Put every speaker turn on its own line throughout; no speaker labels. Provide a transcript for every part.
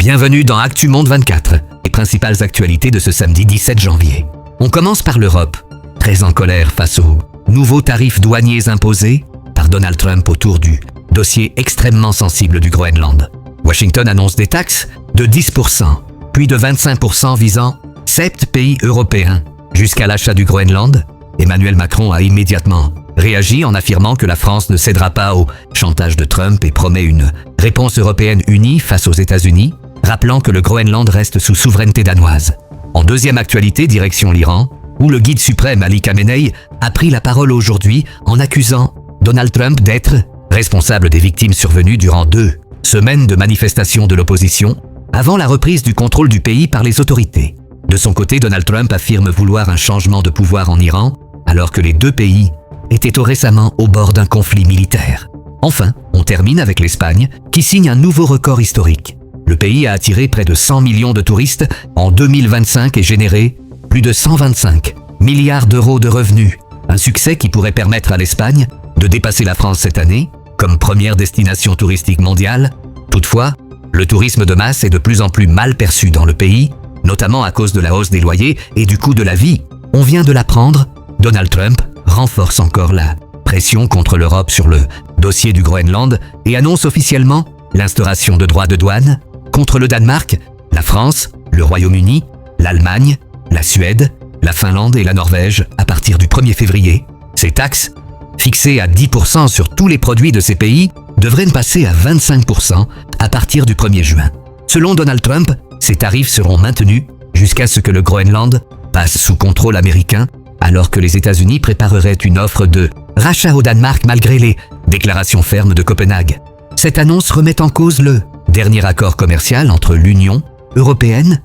Bienvenue dans Actu Monde 24, les principales actualités de ce samedi 17 janvier. On commence par l'Europe, très en colère face aux nouveaux tarifs douaniers imposés par Donald Trump autour du dossier extrêmement sensible du Groenland. Washington annonce des taxes de 10%, puis de 25% visant 7 pays européens. Jusqu'à l'achat du Groenland, Emmanuel Macron a immédiatement réagi en affirmant que la France ne cédera pas au chantage de Trump et promet une réponse européenne unie face aux États-Unis, rappelant que le Groenland reste sous souveraineté danoise. En deuxième actualité, direction l'Iran, où le guide suprême Ali Khamenei a pris la parole aujourd'hui en accusant Donald Trump d'être responsable des victimes survenues durant 2 semaines de manifestations de l'opposition avant la reprise du contrôle du pays par les autorités. De son côté, Donald Trump affirme vouloir un changement de pouvoir en Iran, alors que les 2 pays étaient récemment au bord d'un conflit militaire. Enfin, on termine avec l'Espagne, qui signe un nouveau record historique. Le pays a attiré près de 100 millions de touristes en 2025 et généré plus de 125 milliards d'euros de revenus. Un succès qui pourrait permettre à l'Espagne de dépasser la France cette année comme première destination touristique mondiale. Toutefois, le tourisme de masse est de plus en plus mal perçu dans le pays, notamment à cause de la hausse des loyers et du coût de la vie. On vient de l'apprendre, Donald Trump renforce encore la pression contre l'Europe sur le dossier du Groenland et annonce officiellement l'instauration de droits de douane contre le Danemark, la France, le Royaume-Uni, l'Allemagne, la Suède, la Finlande et la Norvège à partir du 1er février. Ces taxes, fixées à 10% sur tous les produits de ces pays, devraient passer à 25% à partir du 1er juin. Selon Donald Trump, ces tarifs seront maintenus jusqu'à ce que le Groenland passe sous contrôle américain, alors que les États-Unis prépareraient une offre de rachat au Danemark malgré les déclarations fermes de Copenhague. Cette annonce remet en cause le dernier accord commercial entre l'Union européenne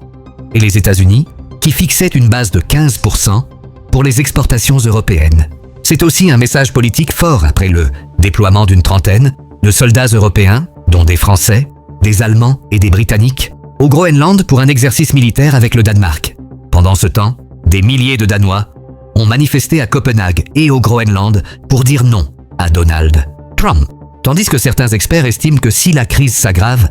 et les États-Unis, qui fixait une base de 15% pour les exportations européennes. C'est aussi un message politique fort après le déploiement d'une trentaine de soldats européens, dont des Français, des Allemands et des Britanniques, au Groenland pour un exercice militaire avec le Danemark. Pendant ce temps, des milliers de Danois ont manifesté à Copenhague et au Groenland pour dire non à Donald Trump. Tandis que certains experts estiment que si la crise s'aggrave,